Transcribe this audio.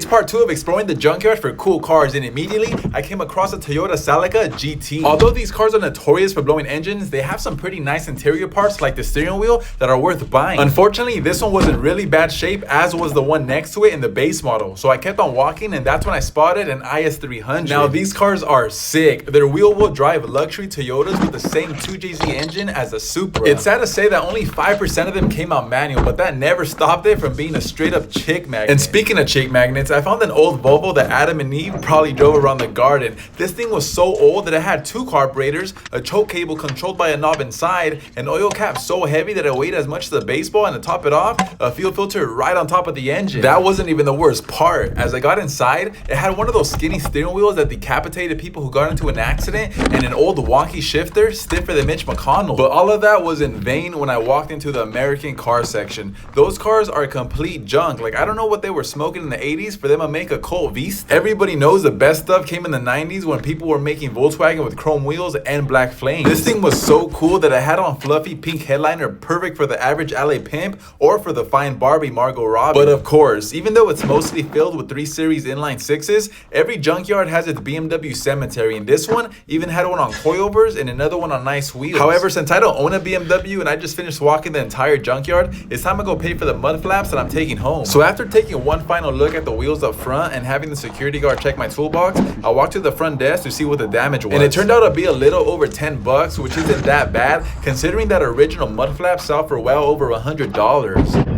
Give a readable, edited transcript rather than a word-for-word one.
It's part 2 of exploring the junkyard for cool cars, and immediately I came across a Toyota Celica GT. Although these cars are notorious for blowing engines, they have some pretty nice interior parts like the steering wheel that are worth buying. Unfortunately, this one was in really bad shape, as was the one next to it in the base model. So I kept on walking, and that's when I spotted an IS300. Now these cars are sick. They're wheel-wheel drive luxury Toyotas with the same 2JZ engine as the Supra. It's sad to say that only 5% of them came out manual, but that never stopped it from being a straight up chick magnet. And speaking of chick magnets, I found an old Volvo that Adam and Eve probably drove around the garden. This thing was so old that it had 2 carburetors, a choke cable controlled by a knob inside, an oil cap so heavy that it weighed as much as a baseball, and to top it off, a fuel filter right on top of the engine. That wasn't even the worst part. As I got inside, it had one of those skinny steering wheels that decapitated people who got into an accident, and an old wonky shifter stiffer than Mitch McConnell. But all of that was in vain when I walked into the American car section. Those cars are complete junk. Like, I don't know what they were smoking in the 80s for them to make a Colt Vista. Everybody knows the best stuff came in the 90s when people were making Volkswagen with chrome wheels and black flames. This thing was so cool that I had on fluffy pink headliner, perfect for the average LA pimp or for the fine Barbie Margot Robbie. But of course, even though it's mostly filled with 3 Series inline 6s, every junkyard has its BMW cemetery, and this one even had one on coilovers and another one on nice wheels. However, since I don't own a BMW and I just finished walking the entire junkyard, it's time to go pay for the mud flaps that I'm taking home. So after taking one final look at the wheels up front and having the security guard check my toolbox, I walked to the front desk to see what the damage was. And it turned out to be a little over $10, which isn't that bad considering that original mud flap sell for well over $100.